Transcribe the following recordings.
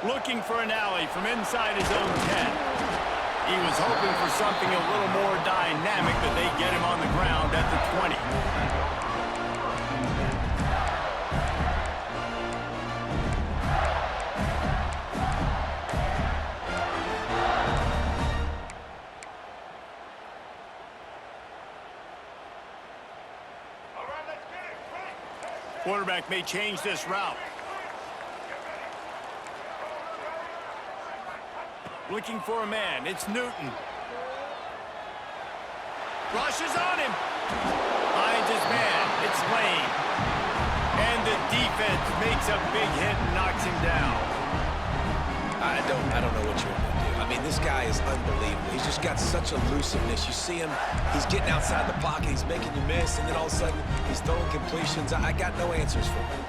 Looking for an alley from inside his own 10. He was hoping for something a little more dynamic, but they get him on the ground at the 20. Quarterback may change this route. Looking for a man. It's Newton. Rushes on him. Finds his man. It's Lane. And the defense makes a big hit and knocks him down. I don't know what you want to do. I mean, this guy is unbelievable. He's just got such elusiveness. You see him, he's getting outside the pocket, he's making you miss, and then all of a sudden, he's throwing completions. I got no answers for him.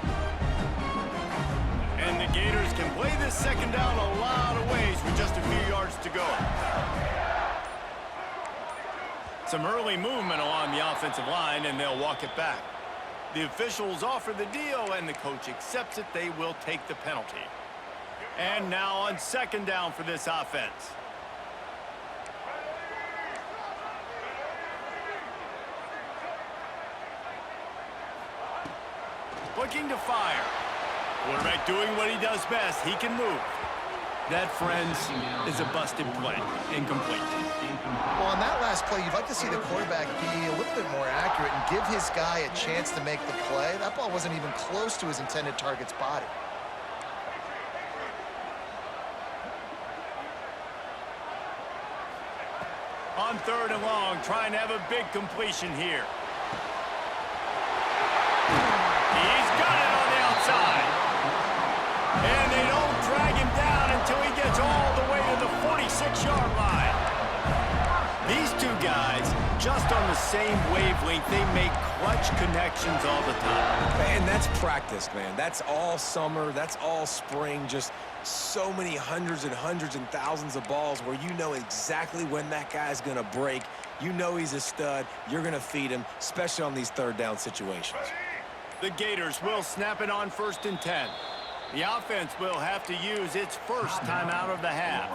And the Gators can play this second down a lot of ways with just a few yards to go. Some early movement along the offensive line, and they'll walk it back. The officials offer the deal, and the coach accepts it. They will take the penalty. And now on second down for this offense. Looking to fire. Quarterback doing what he does best. He can move. That, friends, is a busted play. Incomplete. Well, on that last play, you'd like to see the quarterback be a little bit more accurate and give his guy a chance to make the play. That ball wasn't even close to his intended target's body. On third and long, trying to have a big completion here. He's got it on the outside. And they don't drag him down until he gets all the way to the 46-yard line. These two guys, just on the same wavelength, they make clutch connections all the time. Man, that's practice, man. That's all summer. That's all spring. Just so many hundreds and thousands of balls where you know exactly when that guy's going to break. You know he's a stud. You're going to feed him, especially on these third down situations. The Gators will snap it on 1st and 10. The offense will have to use its first time out of the half.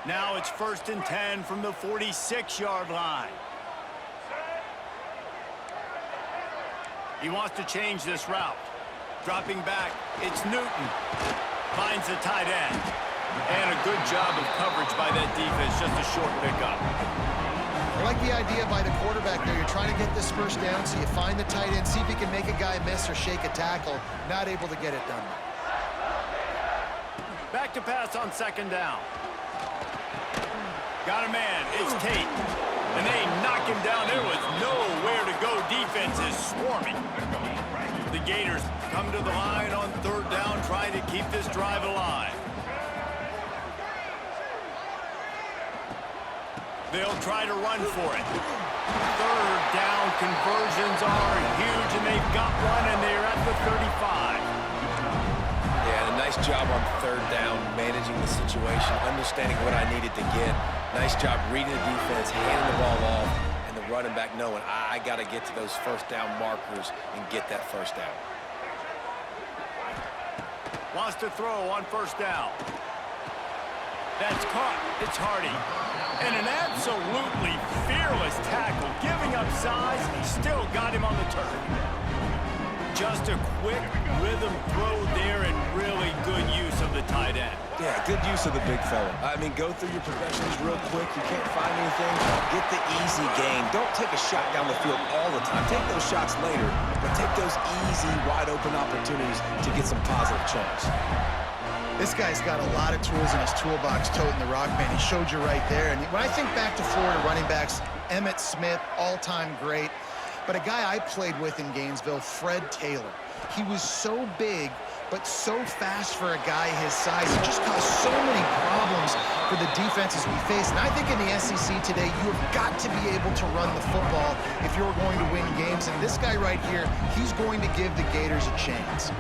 Now it's 1st and 10 from the 46-yard line. He wants to change this route. Dropping back, it's Newton. Finds the tight end. And a good job of coverage by that defense, just a short pickup. I like the idea by the quarterback there. You're trying to get this first down, so you find the tight end, see if you can make a guy miss or shake a tackle. Not able to get it done. Back to pass on second down. Got a man. It's Tate. And they knock him down. There was nowhere to go. Defense is swarming. The Gators come to the line on third down, trying to keep this drive alive. They'll try to run for it. Third down conversions are huge, and they've got one, and they're at the 35. Yeah, a nice job on third down, managing the situation, understanding what I needed to get. Nice job reading the defense, handing the ball off, and the running back knowing I got to get to those first down markers and get that first down. Wants to throw on first down. That's caught. It's Hardy. And an absolutely fearless tackle, giving up size, still got him on the turf. Just a quick rhythm throw there and really good use of the tight end. Yeah, good use of the big fella. I mean, go through your progressions real quick. You can't find anything. Get the easy gain. Don't take a shot down the field all the time. Take those shots later, but take those easy, wide-open opportunities to get some positive chunks. This guy's got a lot of tools in his toolbox, toting the rock, man. He showed you right there. And when I think back to Florida running backs, Emmitt Smith, all-time great. But a guy I played with in Gainesville, Fred Taylor. He was so big, but so fast for a guy his size. He just caused so many problems for the defenses we face. And I think in the SEC today, you have got to be able to run the football if you're going to win games. And this guy right here, he's going to give the Gators a chance.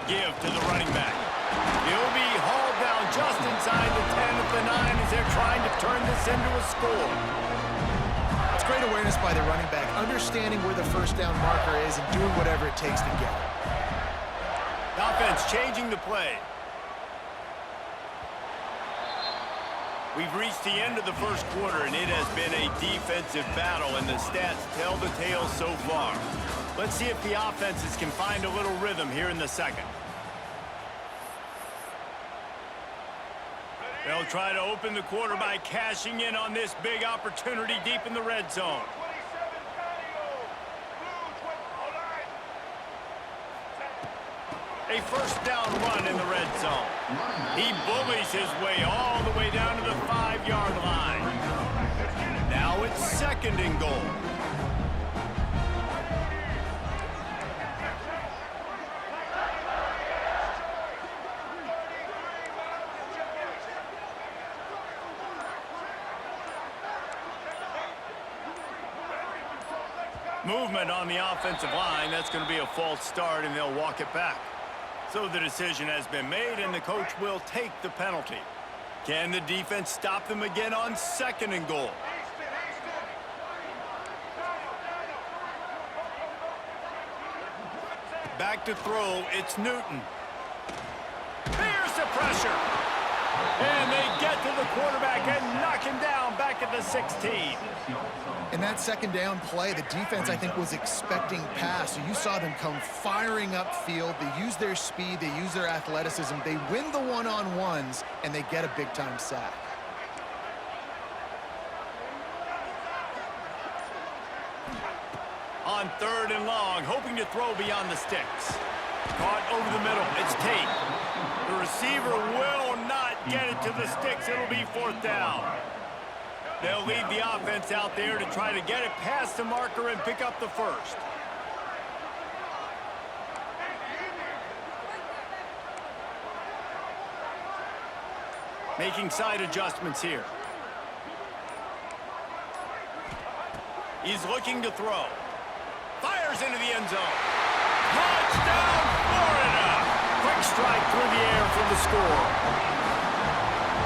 Give to the running back. He'll be hauled down just inside the 10 at the 9 as they're trying to turn this into a score. It's great awareness by the running back, understanding where the first down marker is and doing whatever it takes to get it. Offense changing the play. We've reached the end of the first quarter, and it has been a defensive battle, and the stats tell the tale so far. Let's see if the offenses can find a little rhythm here in the second. They'll try to open the quarter by cashing in on this big opportunity deep in the red zone. A first down run in the red zone. He bullies his way all the way down to the 5-yard line. Now it's second and goal. Movement on the offensive line. That's going to be a false start, and they'll walk it back. So the decision has been made, and the coach will take the penalty. Can the defense stop them again on second and goal? Back to throw, it's Newton. There's the pressure. And they get to the quarterback and knock him down back at the 16. In that second down play, the defense, I think, was expecting pass. So you saw them come firing upfield. They use their speed. They use their athleticism. They win the one-on-ones, and they get a big-time sack. On third and long, hoping to throw beyond the sticks. Caught over the middle. It's Tate. The receiver will not get it to the sticks. It'll be fourth down. They'll lead the offense out there to try to get it past the marker and pick up the first. Making side adjustments here. He's looking to throw. Fires into the end zone. Touchdown, Florida! Quick strike through the air for the score.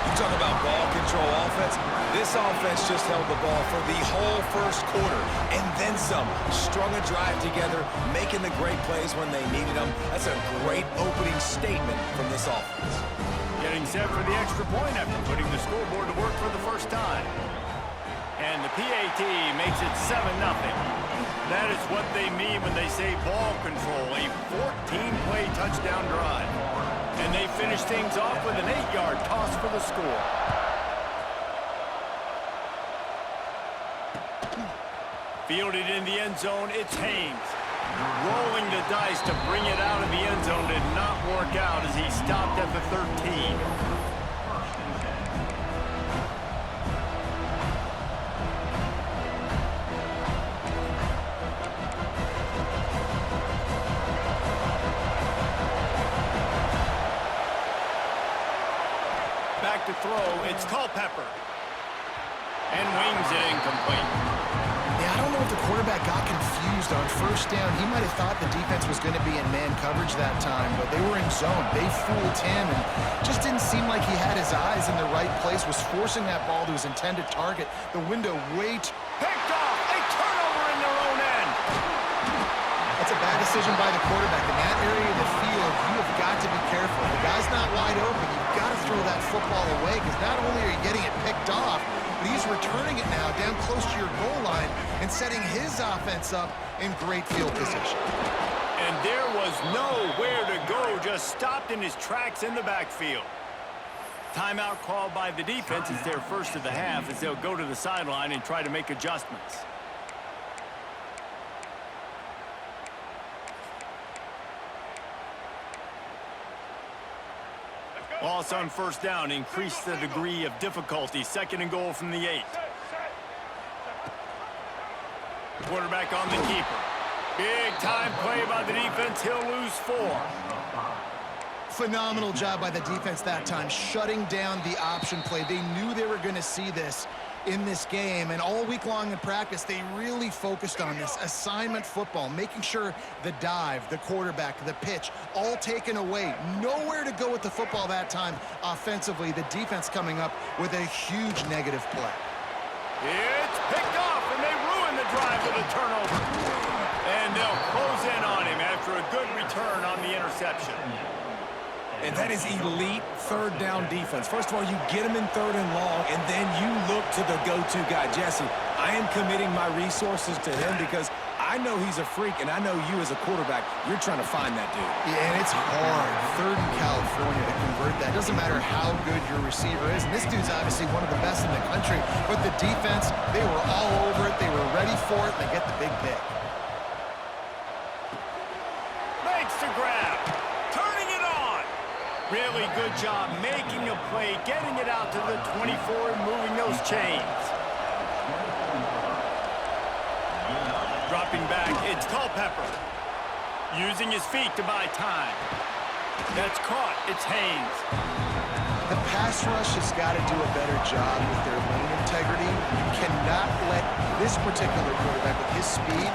You talk about ball control offense. This offense just held the ball for the whole first quarter and then some. Strung a drive together, making the great plays when they needed them. That's a great opening statement from this offense. Getting set for the extra point after putting the scoreboard to work for the first time. And the PAT makes it 7-0. That is what they mean when they say ball control, a 14-play touchdown drive. And they finish things off with an 8-yard toss for the score. Fielded in the end zone, it's Haynes. Rolling the dice to bring it out of the end zone did not work out as he stopped at the 13. Back to throw, it's Culpepper. And wings it incomplete. Yeah, I don't know if the quarterback got confused on first down. He might have thought the defense was going to be in man coverage that time, but they were in zone. They fooled him and just didn't seem like he had his eyes in the right place, was forcing that ball to his intended target. The window picked off, a turnover in their own end. That's a bad decision by the quarterback. In that area of the field, you have got to be careful. If the guy's not wide open, you've got to throw that football away because not only are you getting it picked off, but he's returning it now down close to your goal line and setting his offense up in great field position. And there was nowhere to go, just stopped in his tracks in the backfield. Timeout called by the defense. It's their first of the half as they'll go to the sideline and try to make adjustments. Loss on first down increased the degree of difficulty. Second and goal from the 8. Quarterback on the keeper. Big time play by the defense. He'll lose 4. Phenomenal job by the defense that time, shutting down the option play. They knew they were going to see this in this game, and all week long in practice, they really focused on this assignment football, making sure the dive, the quarterback, the pitch, all taken away. Nowhere to go with the football that time offensively. The defense coming up with a huge negative play. It's picked off, and they ruin the drive with a turnover. And they'll close in on him after a good return on the interception. And that is elite third down defense. First of all, you get him in third and long, and then you look to the go-to guy. Jesse, I am committing my resources to him because I know he's a freak, and I know you as a quarterback, you're trying to find that dude. Yeah, and it's hard, third in California, to convert that. It doesn't matter how good your receiver is. And this dude's obviously one of the best in the country. But the defense, they were all over it. They were ready for it. They get the big pick. Makes the grab. Turning it on. Really good job making a play, getting it out to the 24 and moving those chains. Dropping back, it's Culpepper. Using his feet to buy time. That's caught, it's Haynes. The pass rush has got to do a better job with their lane integrity. You cannot let this particular quarterback with his speed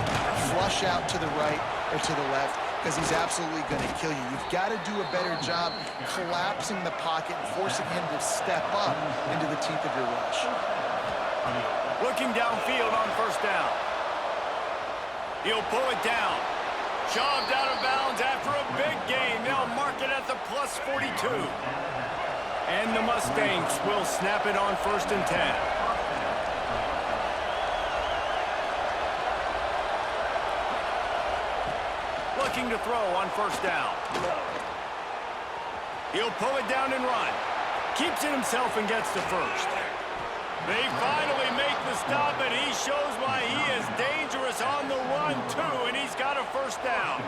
flush out to the right or to the left, because he's absolutely going to kill you. You've got to do a better job collapsing the pocket and forcing him to step up into the teeth of your rush. Looking downfield on first down. He'll pull it down. Shoved out of bounds after a big gain. They'll mark it at the plus 42. And the Mustangs will snap it on first and 10. Looking to throw on first down. He'll pull it down and run. Keeps it himself and gets the first. They finally make the stop, and he shows why he is dangerous on the run, too, and he's got a first down.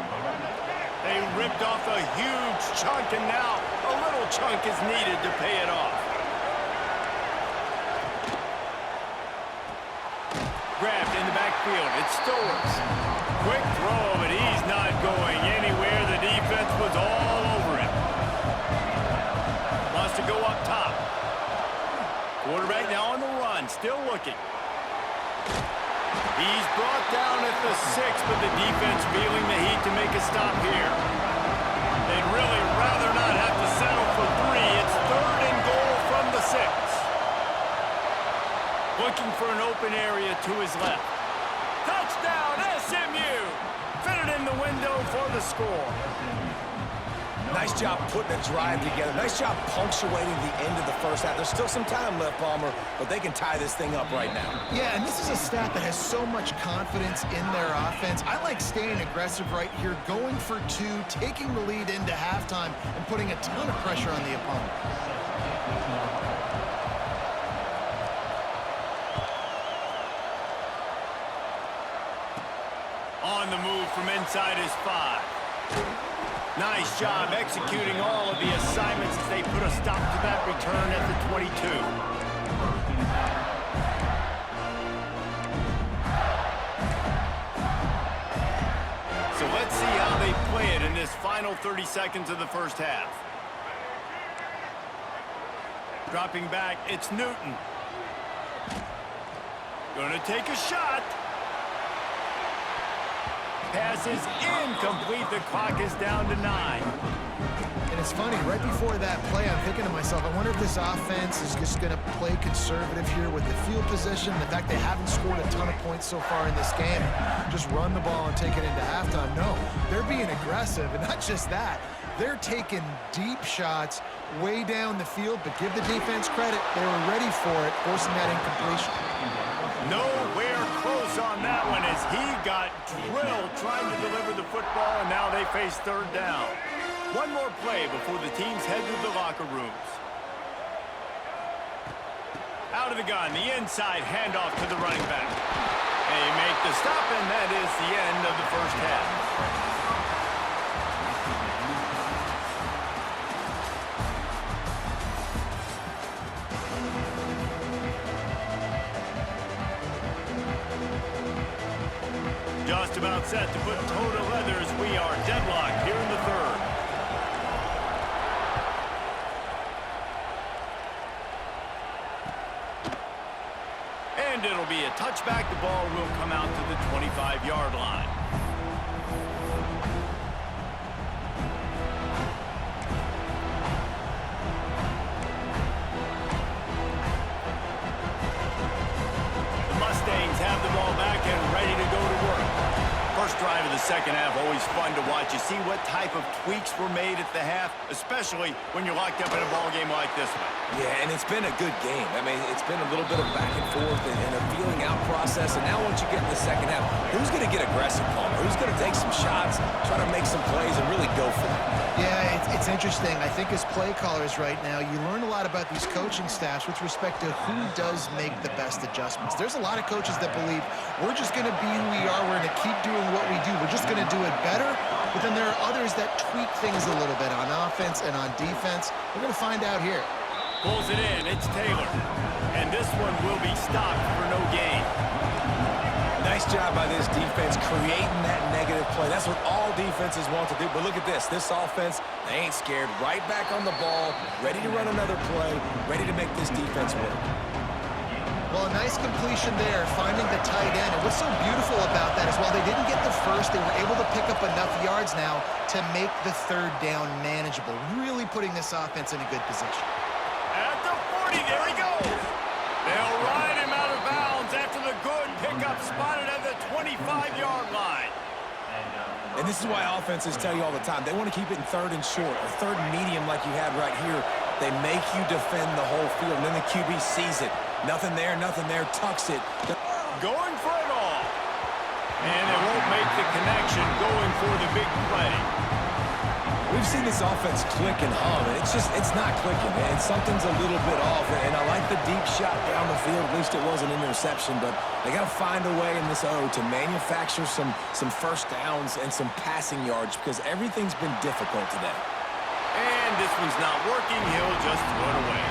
They ripped off a huge chunk, and now a little chunk is needed to pay it off. Grabbed in the backfield. It's Stowers. Quick throw, but he's not going anywhere. The defense was all over him. Wants to go up top. Quarterback now on the run, still looking. He's brought down at the 6, but the defense feeling the heat to make a stop here. They'd really rather not have to settle for 3. It's third and goal from the 6. Looking for an open area to his left. Touchdown, SMU! Fitted in the window for the score. Nice job putting a drive together. Nice job punctuating the end of the first half. There's still some time left, Palmer, but they can tie this thing up right now. Yeah, and this is a staff that has so much confidence in their offense. I like staying aggressive right here, going for 2, taking the lead into halftime, and putting a ton of pressure on the opponent. On the move from inside his 5. Nice job executing all of the assignments as they put a stop to that return at the 22. So let's see how they play it in this final 30 seconds of the first half. Dropping back, it's Newton. Gonna take a shot. Pass is incomplete. The clock is down to 9. And it's funny, right before that play, I'm thinking to myself, I wonder if this offense is just going to play conservative here with the field position, the fact they haven't scored a ton of points so far in this game, just run the ball and take it into halftime. No, they're being aggressive, and not just that. They're taking deep shots way down the field, but give the defense credit. They were ready for it, forcing that incompletion. Nowhere close on that one as he got drilled trying to deliver the football, and now they face third down. One more play before the teams head to the locker rooms. Out of the gun, the inside handoff to the running back. They make the stop, and that is the end of the first half. just about set to put toe to leather as we are deadlocked here in the third. And it'll be a touchback. The ball will come out to the 25-yard line. The Mustangs have the ball back and ready to go to work. First drive of the second half, always fun to watch. You see what type of tweaks were made at the half, especially when you're locked up in a ball game like this one. Yeah, and it's been a good game. I mean, it's been a little bit of back and forth and a feeling out process. And now once you get in the second half, who's going to get aggressive, Palmer? Who's going to take some shots, try to make some plays, and really go for it? Yeah, it's interesting. I think as play callers right now, you learn a lot about these coaching staffs with respect to who does make the best adjustments. There's a lot of coaches that believe we're just going to be who we are. We're going to keep doing what we do. We're just going to do it better. But then there are others that tweak things a little bit on offense and on defense. We're going to find out here. Pulls it in. It's Taylor. And this one will be stopped for no gain. Nice job by this defense creating that negative play. That's what all defenses want to do. But look at this. This offense, they ain't scared. Right back on the ball, ready to run another play, ready to make this defense work. Well, a nice completion there, finding the tight end. And what's so beautiful about that is while they didn't get the first, they were able to pick up enough yards now to make the third down manageable, really putting this offense in a good position. At the 40, there he goes. They'll ride him out of bounds after the good pickup spotted at the 25-yard line. And this is why offenses tell you all the time, they want to keep it in third and short, or third and medium like you had right here. They make you defend the whole field, and then the QB sees it. Nothing there, tucks it. Going for it all. And it won't make the connection going for the big play. We've seen this offense click and hum, and it's not clicking, man. Something's a little bit off, and I like the deep shot down the field. At least it wasn't an interception, but they got to find a way in this O to manufacture some first downs and some passing yards because everything's been difficult today. And this one's not working. He'll just throw it away.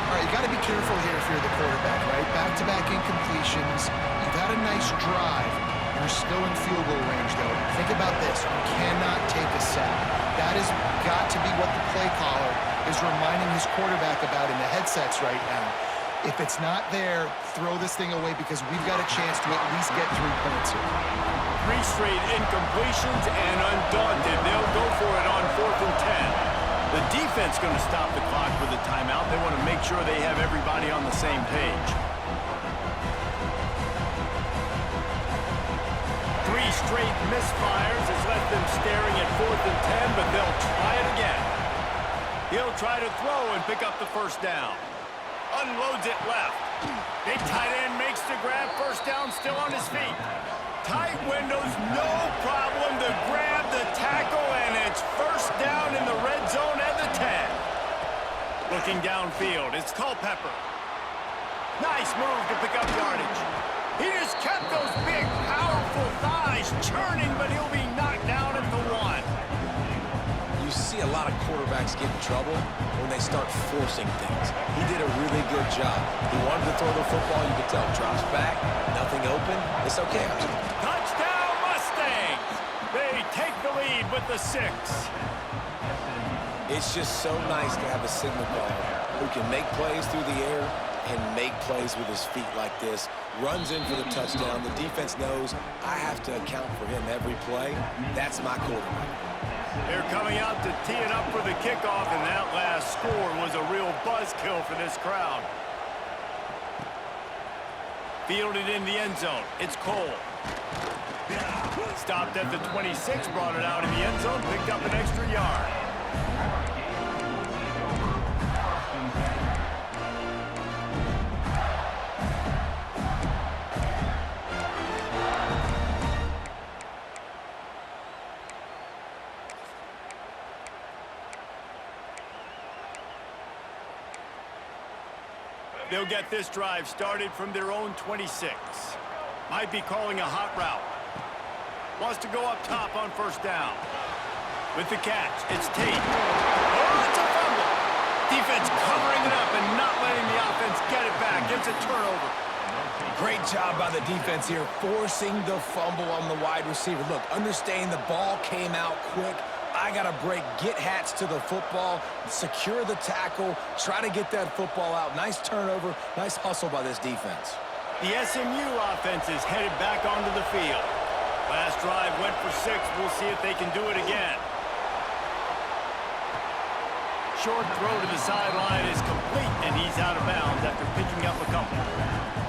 All right, you got to be careful here if you're the quarterback, right? Back-to-back incompletions. You've had a nice drive. You're still in field goal range, though. Think about this. You cannot take a sack. That has got to be what the play caller is reminding his quarterback about in the headsets right now. If it's not there, throw this thing away because we've got a chance to at least get 3 points here. 3 straight incompletions and undaunted. They'll go for it on 4th and 10. The defense going to stop the clock with a timeout. They want to make sure they have everybody on the same page. 3 straight misfires has left them staring at 4th and 10, but they'll try it again. He'll try to throw and pick up the first down. Unloads it left. Big tight end makes the grab. First down, still on his feet. Tight windows, no problem to grab the tackle, and it's first down in the red zone at the 10. Looking downfield, it's Culpepper. Nice move to pick up yardage. He just kept those big, powerful thighs churning, but he'll be knocked down at the 1. You see a lot of quarterbacks get in trouble when they start forcing things. He did a really good job. He wanted to throw the football. You could tell. Drops back, nothing open. It's okay. Touchdown, Mustangs! They take the lead with the 6. It's just so nice to have a signal caller who can make plays through the air and make plays with his feet like this. Runs in for the touchdown. The defense knows I have to account for him every play. That's my quarterback. They're coming out to tee it up for the kickoff, and that last score was a real buzzkill for this crowd. Fielded in the end zone. It's Cole. Stopped at the 26, brought it out in the end zone, picked up an extra yard. They'll get this drive started from their own 26. Might be calling a hot route. Wants to go up top on first down. With the catch, it's Tate. Oh, it's a fumble. Defense covering it up and not letting the offense get it back. It's a turnover. Great job by the defense here, forcing the fumble on the wide receiver. Look, understanding the ball came out quick. I got to break, get Hats to the football, secure the tackle, try to get that football out. Nice turnover, nice hustle by this defense. The SMU offense is headed back onto the field. Last drive went for 6. We'll see if they can do it again. Short throw to the sideline is complete, and he's out of bounds after picking up a couple.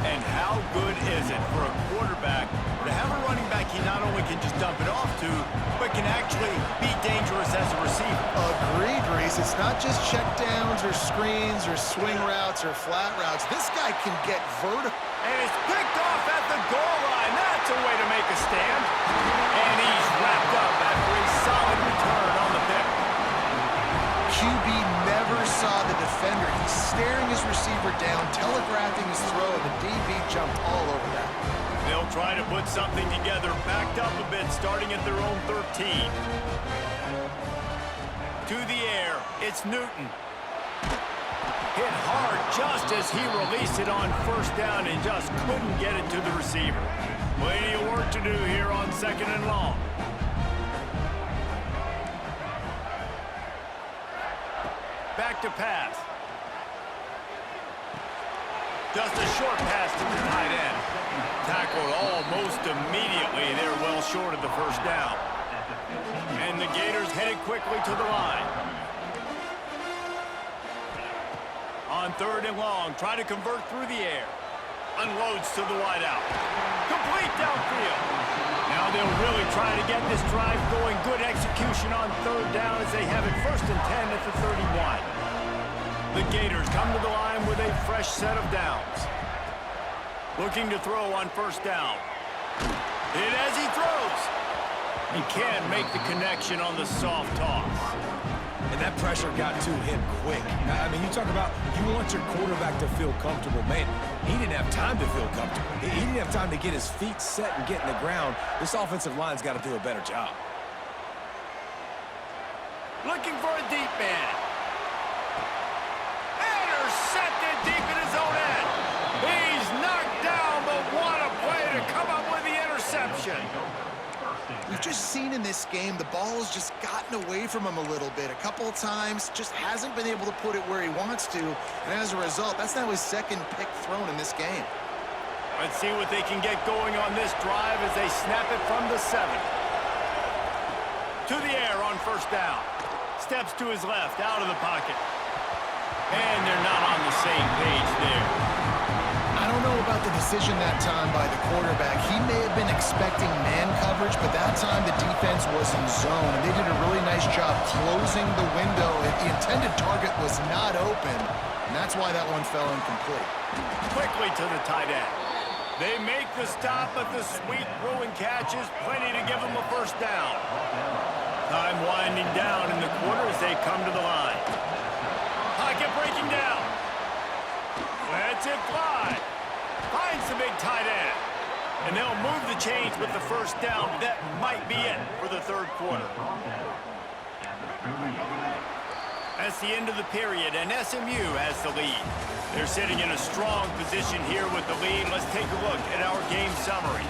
And how good is it for a quarterback to have a running back he not only can just dump it off to, but can actually be dangerous as a receiver? Agreed, Reese. It's not just check downs or screens or swing routes or flat routes. This guy can get vertical. And it's picked off at the goal line. That's a way to make a stand. And he's wrapped up after a solid return on the pick. QB never saw the defender. He's staring his receiver down, telegraphing his throw, and the DB jumped all over that. They'll try to put something together, backed up a bit, starting at their own 13. To the air, it's Newton. Hit hard just as he released it on first down and just couldn't get it to the receiver. Plenty of work to do here on 2nd and long. Back to pass. Just a short pass to the tight end. Tackled almost immediately. They're well short of the first down. And the Gators headed quickly to the line. On 3rd and long, try to convert through the air. Unloads to the wideout. Complete downfield. Now they'll really try to get this drive going. Good execution on 3rd down as they have it 1st and 10 at the 31. The Gators come to the line with a fresh set of downs. Looking to throw on 1st down. Hit as he throws. He can't make the connection on the soft toss. And that pressure got to him quick. I mean, you talk about you want your quarterback to feel comfortable. Man, he didn't have time to feel comfortable. He didn't have time to get his feet set and get in the ground. This offensive line's got to do a better job. Looking for a deep man. Intercepted deep in his own end. He's knocked down, but what a play to come up with the interception. We've just seen in this game the ball has just gotten away from him a little bit. A couple of times, just hasn't been able to put it where he wants to. And as a result, that's now his 2nd pick thrown in this game. Let's see what they can get going on this drive as they snap it from the 7. To the air on 1st down. Steps to his left, out of the pocket. And they're not on the same page there. I don't know about the decision that time by the quarterback. He may have been expecting man coverage, but that time the defense was in zone, and they did a really nice job closing the window. The intended target was not open, and that's why that one fell incomplete. Quickly to the tight end. They make the stop, but the sweet throwing catch is plenty to give them a 1st down. Time winding down in the quarter as they come to the line. Pocket breaking down. Lets it fly. Finds the big tight end. And they'll move the chains with the 1st down. That might be it for the 3rd quarter. That's the end of the period, and SMU has the lead. They're sitting in a strong position here with the lead. Let's take a look at our game summary.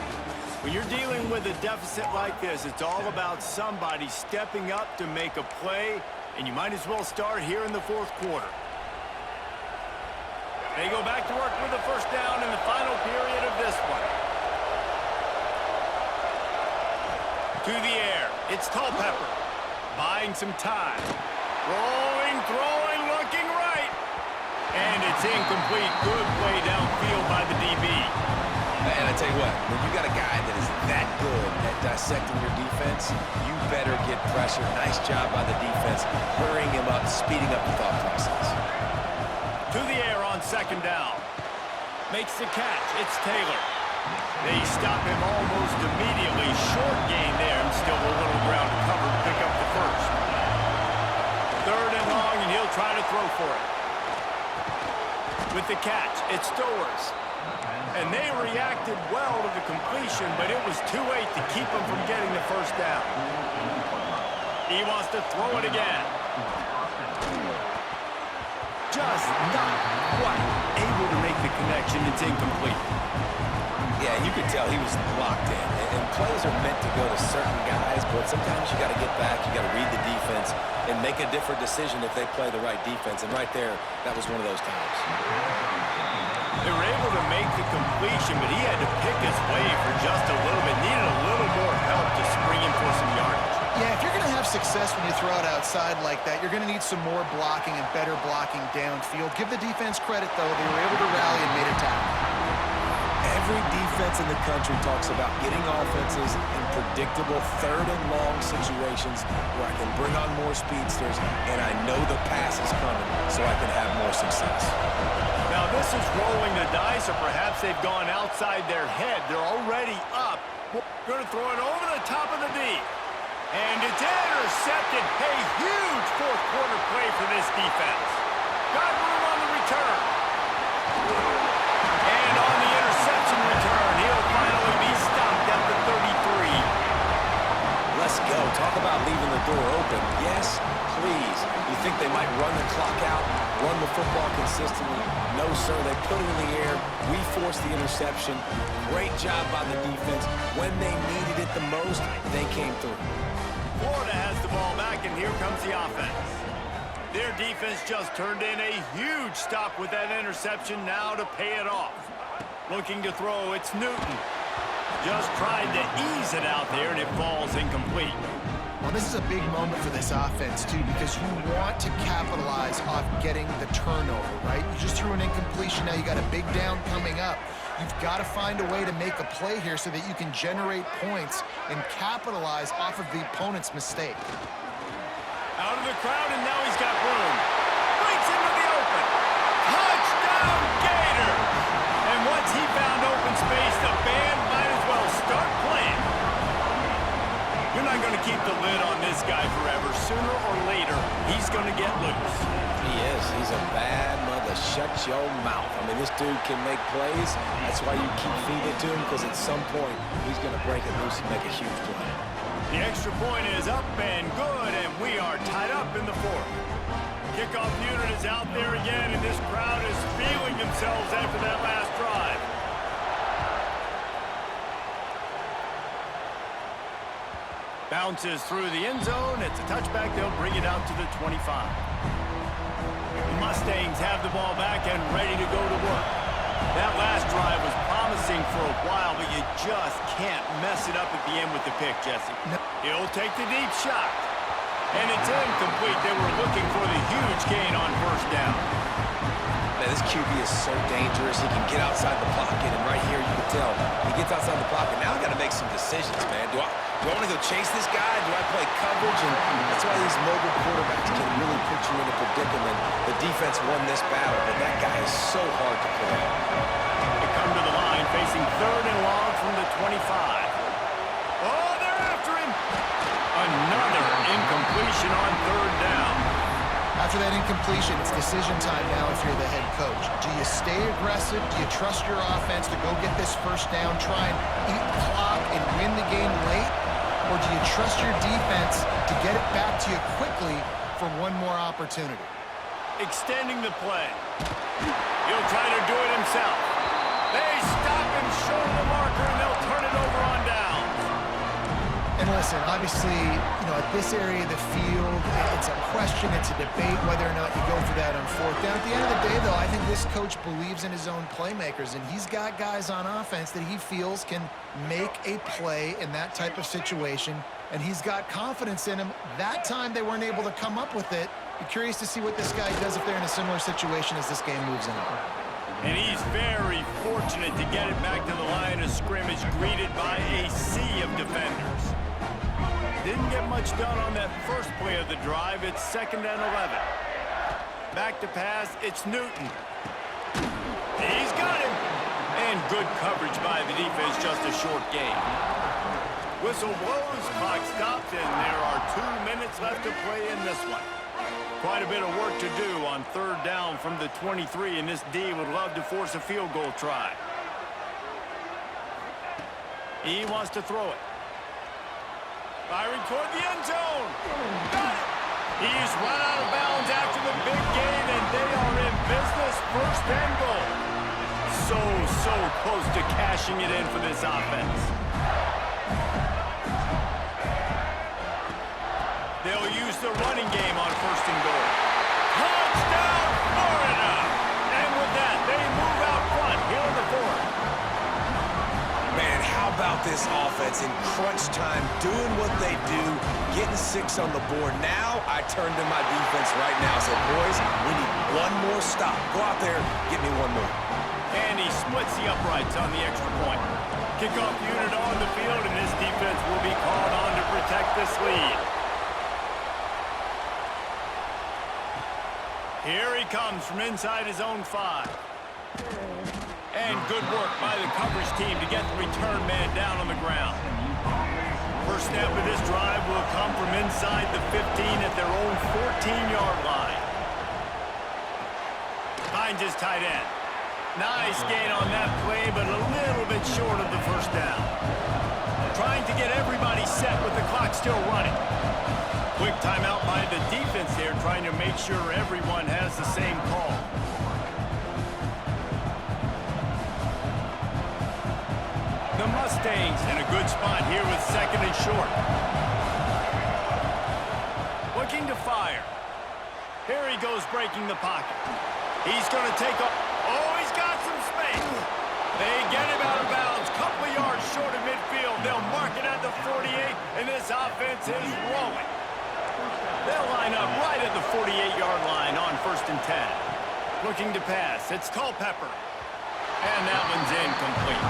When you're dealing with a deficit like this, it's all about somebody stepping up to make a play, and you might as well start here in the 4th quarter. They go back to work with the 1st down in the final period of this one. To the air, it's Culpepper, buying some time. Rolling, throwing, looking right. And it's incomplete. Good play downfield by the DB. And I tell you what, when you got a guy that is that good at dissecting your defense, you better get pressure. Nice job by the defense, hurrying him up, speeding up the thought process. To the air on 2nd down. Makes the catch. It's Taylor. They stop him almost immediately. Short gain there, and still a little ground to cover to pick up the 1st. 3rd and long, and he'll try to throw for it. With the catch, it's Stowers. And they reacted well to the completion, but it was too late to keep him from getting the 1st down. He wants to throw it again. Just not quite able to make the connection. It's incomplete. could tell he was locked in. And plays are meant to go to certain guys, but sometimes you got to get back, you got to read the defense, and make a different decision if they play the right defense. And right there, that was one of those times. They were able to make the completion, but he had to pick his way for just a little bit. Needed a little more help to spring him for some yardage. Yeah, if you're going to have success when you throw it outside like that, you're going to need some more blocking and better blocking downfield. Give the defense credit, though. They were able to rally and made a tackle. Every defense in the country talks about getting offenses in predictable third and long situations where I can bring on more speedsters and I know the pass is coming so I can have more success. Now this is rolling the dice, or perhaps they've gone outside their head. They're already up. Going to throw it over the top of the D. And it's intercepted. A huge fourth quarter play for this defense. Got room on the return. And on the interception return, he'll finally be stopped at the 33. Let's go. Talk about leaving the door open. Yes, please. You think they might run the clock out, run the football consistently? No, sir. They put it in the air. We forced the interception. Great job by the defense. When they needed it the most, they came through. Florida has the ball back, and here comes the offense. Their defense just turned in a huge stop with that interception, now to pay it off. Looking to throw, it's Newton. Just tried to ease it out there, and it falls incomplete. Well, this is a big moment for this offense, too, because you want to capitalize off getting the turnover, right? You just threw an incompletion. Now you got a big down coming up. You've got to find a way to make a play here so that you can generate points and capitalize off of the opponent's mistake. Out of the crowd, and now he's got room. Breaks into the open. Touchdown, Gator! And once he found open space, the band might as well start playing. You're not going to keep the lid on this guy forever. Sooner or later, he's going to get loose. He is. He's a bad mother. Shut your mouth. I mean, this dude can make plays. That's why you keep feeding it to him, because at some point, he's going to break it loose and make a huge play. The extra point is up and good, and we are tied up in the fourth. Kickoff unit is out there again, and this crowd is feeling themselves after that last drive. Bounces through the end zone. It's a touchback. They'll bring it out to the 25. The Mustangs have the ball back and ready to go to work. That last drive was promising for a while, but you just can't mess it up at the end with the pick, Jesse. No. He'll take the deep shot. And it's incomplete. They were looking for the huge gain on first down. Man, this QB is so dangerous. He can get outside the pocket, and right here you can tell he gets outside the pocket. Now I got to make some decisions, man. Do I want to go chase this guy? Do I play coverage? And that's why these mobile quarterbacks can really put you in a predicament. The defense won this battle, but that guy is so hard to play. They come to the line, facing third and long from the 25. Oh, they're after him. Another incompletion on third down. After that incompletion, it's decision time now if you're the head coach. Do you stay aggressive? Do you trust your offense to go get this first down, try and eat the clock and win the game late? Or do you trust your defense to get it back to you quickly for one more opportunity? Extending the play. He'll try to do it himself. They stop him short of the marker, and they'll turn it over on downs. And listen, obviously, at this area of the field, it's a question, it's a debate whether or not you go for that on fourth down. At the end of the day, though, I think this coach believes in his own playmakers, and he's got guys on offense that he feels can make a play in that type of situation, and he's got confidence in him. That time, they weren't able to come up with it. Be curious to see what this guy does if they're in a similar situation as this game moves on. And he's very fortunate to get it back to the line of scrimmage, greeted by a sea of defenders. Didn't get much done on that first play of the drive. It's 2nd and 11. Back to pass, it's Newton. He's got him. And good coverage by the defense, just a short gain. Whistle blows, clock stops, and there are 2 minutes left to play in this one. Quite a bit of work to do on third down from the 23, and this D would love to force a field goal try. He wants to throw it. Firing toward the end zone. Got it. He's run out of bounds after the big gain, and they are in business. 1st and goal. so close to cashing it in for this offense. They'll use the running game on 1st and goal. Touchdown, Florida! And with that, they move out front here in the 4th. Man, how about this offense in crunch time, doing what they do, getting 6 on the board. Now I turn to my defense right now and say, boys, we need one more stop. Go out there, get me one more. And he splits the uprights on the extra point. Kickoff unit on the field, and this defense will be called on to protect this lead. Here he comes from inside his own 5. And good work by the coverage team to get the return man down on the ground. First snap of this drive will come from inside the 15 at their own 14-yard line. Finds his tight end. Nice gain on that play, but a little bit short of the first down. Trying to get everybody set with the clock still running. Quick timeout by the defense there, trying to make sure everyone has the same call. The Mustangs in a good spot here with 2nd and short. Looking to fire. Here he goes breaking the pocket. He's going to take off. Oh, he's got some space. They get him out of bounds. Couple of yards short of midfield. They'll mark it at the 48, and this offense is rolling. They'll line up right at the 48-yard line on 1st and 10. Looking to pass. It's Culpepper. And that one's incomplete.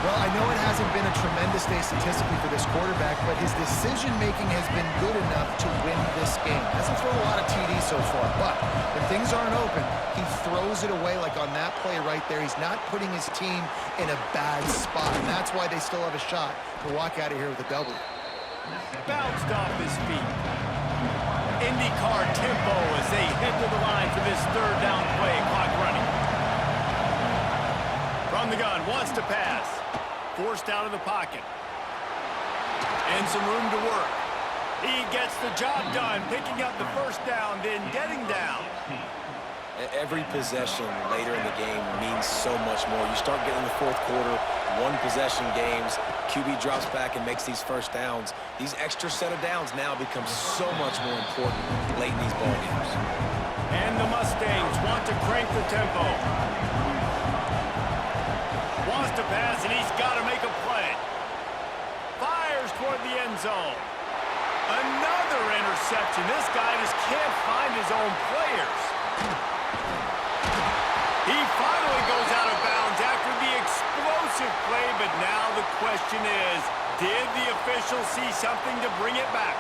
Well, I know it hasn't been a tremendous day statistically for this quarterback, but his decision-making has been good enough to win this game. Hasn't thrown a lot of TDs so far, but when things aren't open, he throws it away like on that play right there. He's not putting his team in a bad spot, and that's why they still have a shot to walk out of here with a W. Bounced off his feet. IndyCar tempo as they head to the line for this 3rd down play. Clock running. From the gun, wants to pass. Forced out of the pocket. And some room to work. He gets the job done, picking up the 1st down, then getting down. Every possession later in the game means so much more. You start getting the 4th quarter, 1-possession games, QB drops back and makes these 1st downs. These extra set of downs now become so much more important late in these ball games. And the Mustangs want to crank the tempo. Wants to pass, and he's got to make a play. Fires toward the end zone. Another interception. This guy just can't find his own players. He finally goes out of bounds after the explosive play, but now the question is, did the official see something to bring it back?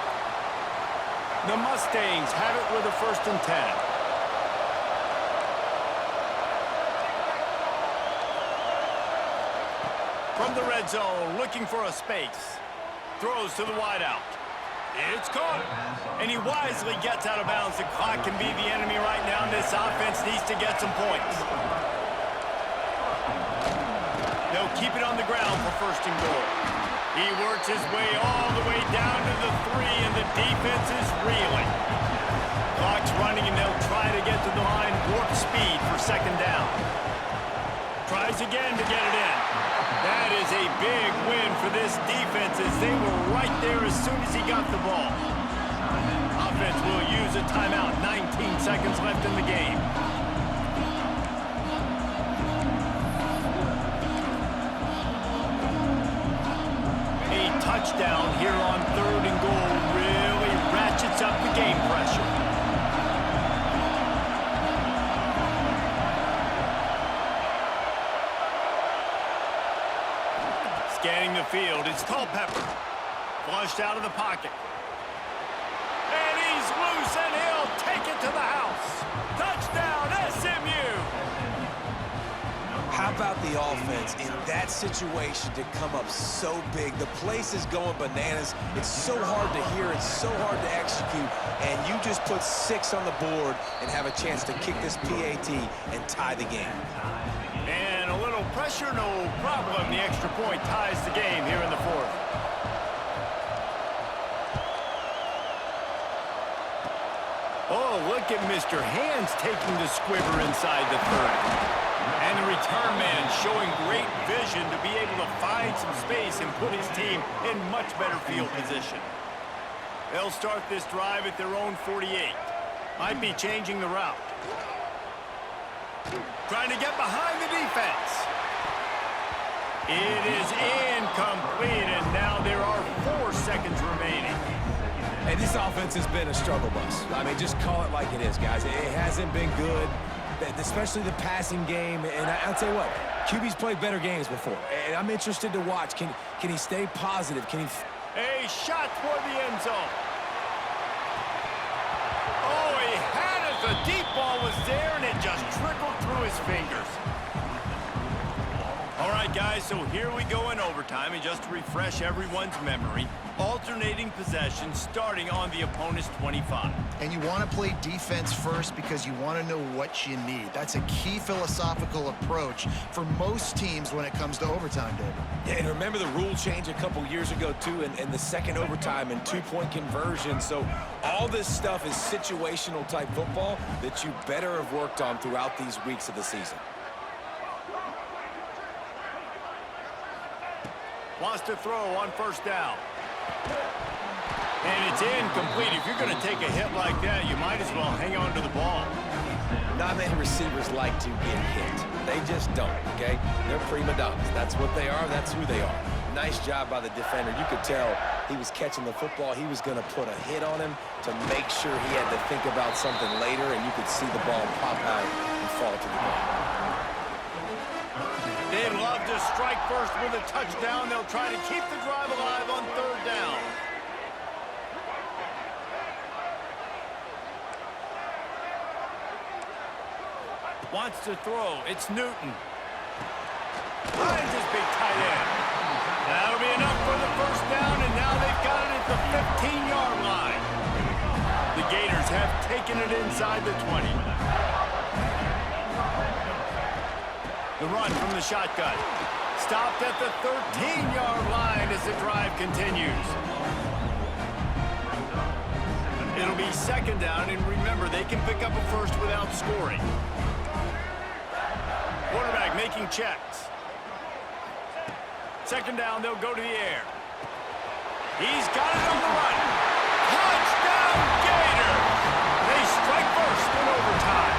The Mustangs have it with a 1st and 10. From the red zone, looking for a space. Throws to the wideout. It's caught. And he wisely gets out of bounds. The clock can be the enemy right now, and this offense needs to get some points. They'll keep it on the ground for 1st and goal. He works his way all the way down to the 3, and the defense is reeling. Clock's running, and they'll try to get to the line. Warp speed for 2nd down. Tries again to get it in. That is a big win for this defense as they were right there as soon as he got the ball. Offense will use a timeout. 19 seconds left in the game. A touchdown here on 3rd and goal really ratchets up the game pressure. Scanning the field, it's Culpepper. Flushed out of the pocket. And he's loose, and he'll take it to the house. Touchdown, SMU! How about the offense in that situation to come up so big? The place is going bananas. It's so hard to hear. It's so hard to execute. And you just put 6 on the board and have a chance to kick this PAT and tie the game. And a little pressure, no problem. The extra point ties the game here in the 4th. Oh, look at Mr. Hands taking the squibber inside the 30. And the return man showing great vision to be able to find some space and put his team in much better field position. They'll start this drive at their own 48. Might be changing the route. Trying to get behind the defense. It is incomplete, and now there are 4 seconds remaining. Hey, this offense has been a struggle bus. I mean, just call it like it is, guys. It hasn't been good, especially the passing game. And I'll tell you what, QB's played better games before. And I'm interested to watch. Can he stay positive? Can he... A shot toward the end zone. Oh, he had it. The deep ball was there, and it just trickled through his fingers. All right, guys, so here we go in overtime, and just to refresh everyone's memory, alternating possession starting on the opponent's 25. And you want to play defense first because you want to know what you need. That's a key philosophical approach for most teams when it comes to overtime, David. Yeah, and remember the rule change a couple years ago, too, and the second overtime and 2-point conversion. So all this stuff is situational type football that you better have worked on throughout these weeks of the season. Wants to throw on first down. And it's incomplete. If you're going to take a hit like that, you might as well hang on to the ball. Not many receivers like to get hit. They just don't, okay? They're prima donnas. That's what they are. That's who they are. Nice job by the defender. You could tell he was catching the football. He was going to put a hit on him to make sure he had to think about something later, and you could see the ball pop out and fall to the ground. They'd love to strike first with a touchdown. They'll try to keep the drive alive on 3rd down. Wants to throw. It's Newton. Finds his big tight end. That'll be enough for the first down, and now they've got it at the 15-yard line. The Gators have taken it inside the 20. The run from the shotgun. Stopped at the 13-yard line as the drive continues. It'll be 2nd down, and remember, they can pick up a first without scoring. Quarterback making checks. 2nd down, they'll go to the air. He's got it on the run. Touchdown, Gator! They strike first in overtime.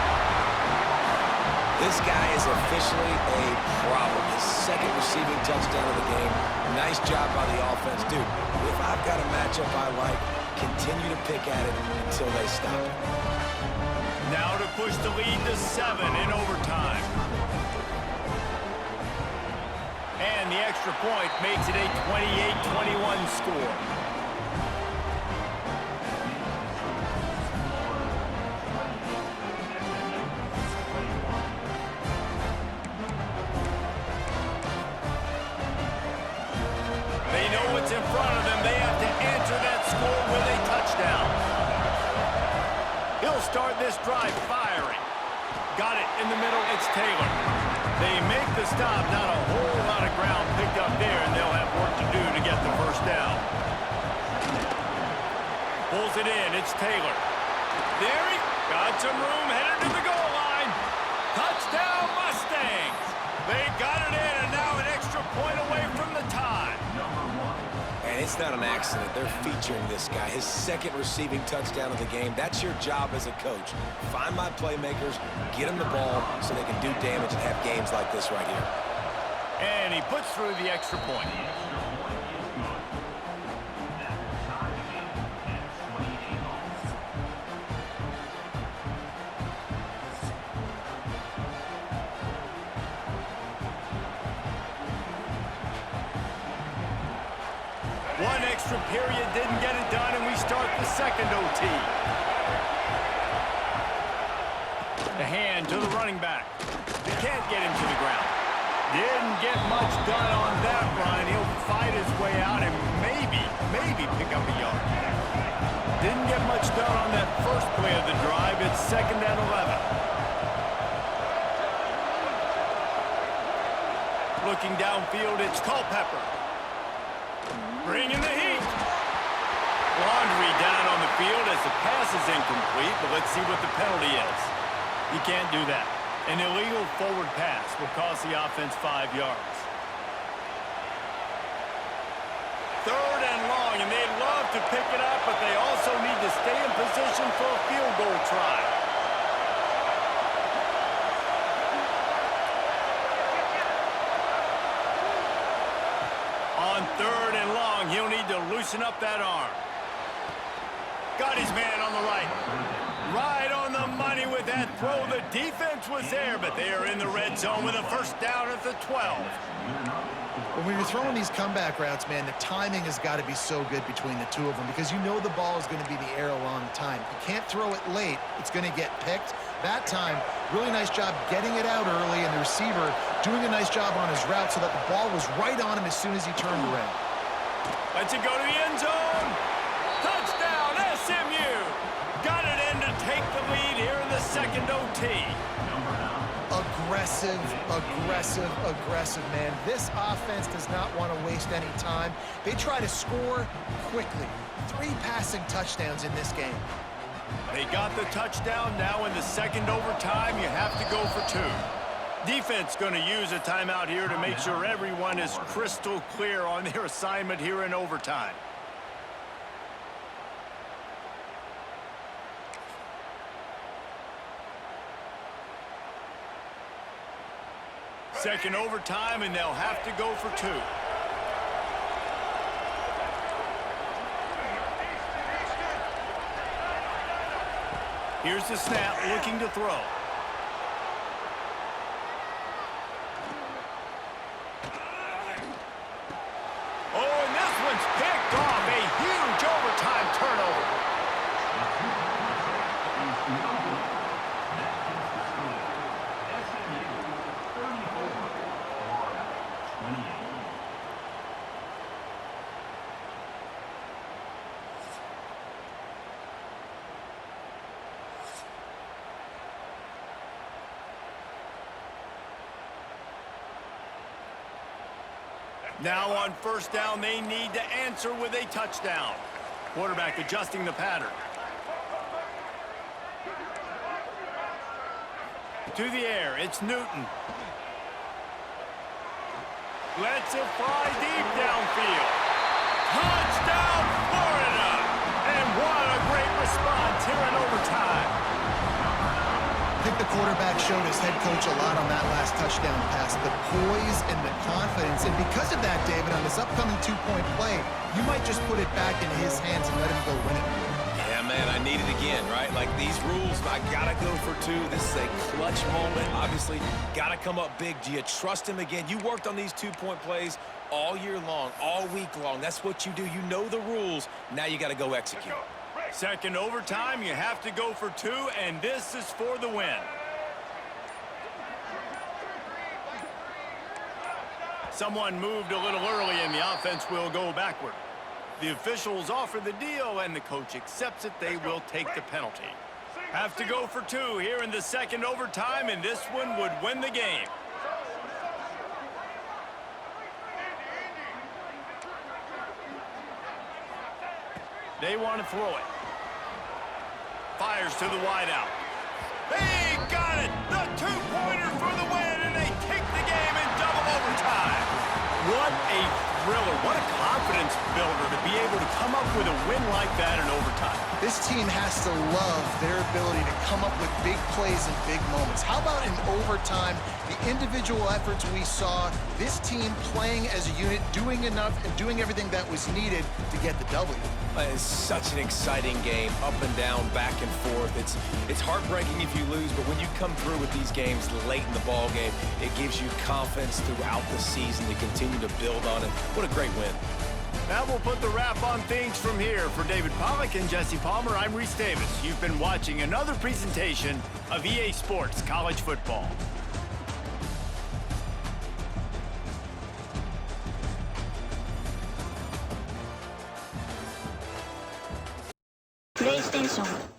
This guy is officially a problem. His 2nd receiving touchdown of the game. Nice job by the offense. Dude, if I've got a matchup I like, continue to pick at it until they stop it. Now to push the lead to 7 in overtime. And the extra point makes it a 28-21 score. In front of them, they have to answer that score with a touchdown. He'll start this drive firing. Got it in the middle, it's Taylor. They make the stop, not a whole lot of ground picked up there, and they'll have work to do to get the first down. Pulls it in, it's Taylor. There he got some room, headed to the goal line. Touchdown, Mustangs. They got it in, and now an extra point away from the tie. And it's not an accident. They're featuring this guy. His 2nd receiving touchdown of the game. That's your job as a coach. Find my playmakers, get them the ball so they can do damage and have games like this right here. And he puts through the extra point. One extra period didn't get it done, and we start the 2nd OT. The hand to the running back. They can't get him to the ground. Didn't get much done on that run. He'll fight his way out and maybe pick up a yard. Didn't get much done on that first play of the drive. It's 2nd and 11. Looking downfield, it's Culpepper. Bringing the heat. Laundry down on the field as the pass is incomplete, but let's see what the penalty is. You can't do that. An illegal forward pass will cost the offense 5 yards. 3rd and long, and they'd love to pick it up, but they also need to stay in position for a field goal try. On 3rd and long, he'll need to loosen up that arm. Got his man on the right. Right on the money with that throw. The defense was there, but they are in the red zone with a first down at the 12. When you're throwing these comeback routes, man, the timing has got to be so good between the two of them because you know the ball is going to be in the air a long time. You can't throw it late. It's going to get picked. That time, really nice job getting it out early, and the receiver doing a nice job on his route so that the ball was right on him as soon as he turned around. Lets it go to the end zone. Touchdown, SMU. Got it in to take the lead here in the second OT. Aggressive, aggressive, aggressive, man. This offense does not want to waste any time. They try to score quickly. 3 passing touchdowns in this game. They got the touchdown. Now in the second overtime, you have to go for 2. Defense going to use a timeout here to make sure everyone is crystal clear on their assignment here in overtime. Second overtime, and they'll have to go for 2. Here's the snap, looking to throw. Oh, and this one's picked off. A huge overtime turnover. Now on first down, they need to answer with a touchdown. Quarterback adjusting the pattern. To the air, it's Newton. Lets it fly deep downfield. Touchdown, Florida! And what a great response here in overtime. I think the quarterback showed his head coach a lot on that last touchdown pass, the poise and the confidence. And because of that, David, on this upcoming 2-point play, you might just put it back in his hands and let him go win it. Yeah, man, I need it again, right? Like these rules, I got to go for 2. This is a clutch moment. Obviously, got to come up big. Do you trust him again? You worked on these 2-point plays all year long, all week long. That's what you do. You know the rules. Now you got to go execute. Second overtime, you have to go for 2, and this is for the win. Someone moved a little early, and the offense will go backward. The officials offer the deal, and the coach accepts it. They will take the penalty. Have to go for 2 here in the second overtime, and this one would win the game. They want to throw it. Fires to the wideout. They got it! The 2-pointer for the win, and they take the game in double overtime. What a thriller. What a confidence builder to be able to come up with a win like that in overtime. This team has to love their ability to come up with big plays and big moments. How about in overtime, the individual efforts we saw, this team playing as a unit, doing enough and doing everything that was needed to get the W. It's such an exciting game, up and down, back and forth. It's heartbreaking if you lose, but when you come through with these games late in the ball game, it gives you confidence throughout the season to continue to build on it. What a great win. That will put the wrap on things from here. For David Pollack and Jesse Palmer, I'm Reese Davis. You've been watching another presentation of EA Sports College Football. PlayStation